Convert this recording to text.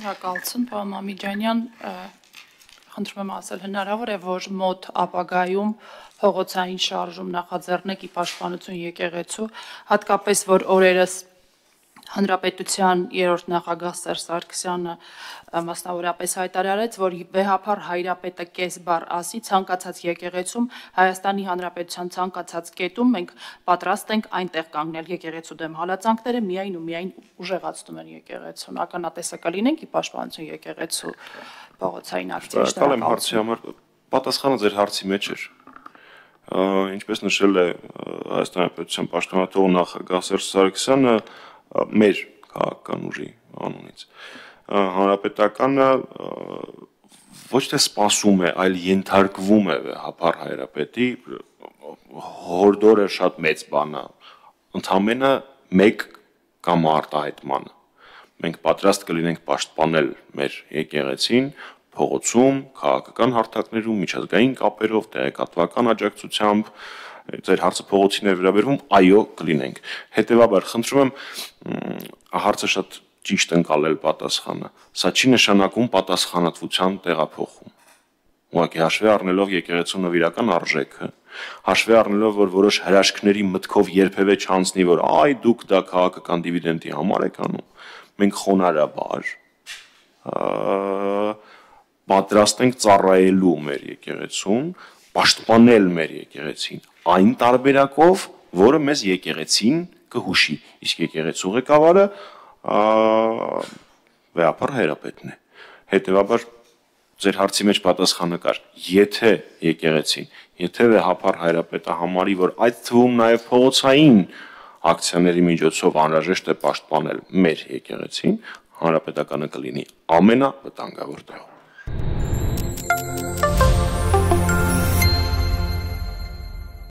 Շնորհակալություն, պարոն Մամիջանյան, խնդրում եմ ասել, հնարավոր է, որ մոտ ապագայում փողոցային շարժում նախաձեռնեք ի պաշտպանություն եկեղեցու, հատկապես որ օրերս Հանրապետության երրորդ նախագահ Սերժ Սարգսյանը մասնավորապես հայտարարեց, որ վեհափառ հայրապետը կես բառ ասի ցանկացած եկեղեցում Հայաստանի Հանրապետության ցանկացած կետում մենք պատրաստ ենք այնտեղ կանգնել եկեղեցու դեմ հալածանքները միայն ու միայն ուժեղացնում են եկեղեցուն, ականատեսը կլինենք ի պաշտպանություն եկեղեցու փողոցային ակցիայի Շնորհակալ եմ հարցի համար, պատասխանը ձեր հարցի մեջ էր։ Ինչպես նշել է Հայաստանի Հանրապետության պաշտոնաթող նախագահ Սերժ Սարգսյանը մեր քաղաքական ուժի անունից հանրապետականը ոչ թե սպասում է, այլ ենթարկվում է վեհափառ հայրապետի հորդորը շատ մեծ բան է, ընդամենը մեկ կամ արտահայտմանը։ Մենք պատրաստ կլինենք պաշտպանել մեր եկեղեցին փողոցում, քաղաքական հարթակներում, միջազգային կապերով, տեղեկատվական աջակցությամբ, ձեր հարցը փողոցին է վերաբերվում, այո, կլինենք։ Հետևաբար, խնդրում եմ հարցը շատ ճիշտ ընկալել պատասխանը։ Սա չի նշանակում պատասխանատվության տեղափոխում։ Ուղղակի հաշվի առնելով եկեղեցու նվիրական արժեքը, հաշվի առնելով, որ որոշ հրաշքների մտքով երբևէ չանցնի, որ այ դուք դա քաղաքական դիվիդենդի համար եք անում, մենք խոնարհաբար պատրաստ ենք ծառայելու մեր եկեղեցուն, պաշտպանել մեր եկեղեցին այն տարբերակով, որը մեզ եկեղեցին կհուշի, իսկ եկեղեցու ղեկավարը վեհափառ հայրապետն է։ Հետևաբար ձեր հարցի մեջ պատասխանը կար, եթե եկեղեցին, եթե վեհափառ հայրապետը համարի, որ այդ թվում նաև փողոցային ակցիաների միջոցով անհրաժեշտ է պաշտպանել մեր եկեղեցին, հանրապետականը կլինի ամենավտանգավոր տեղում։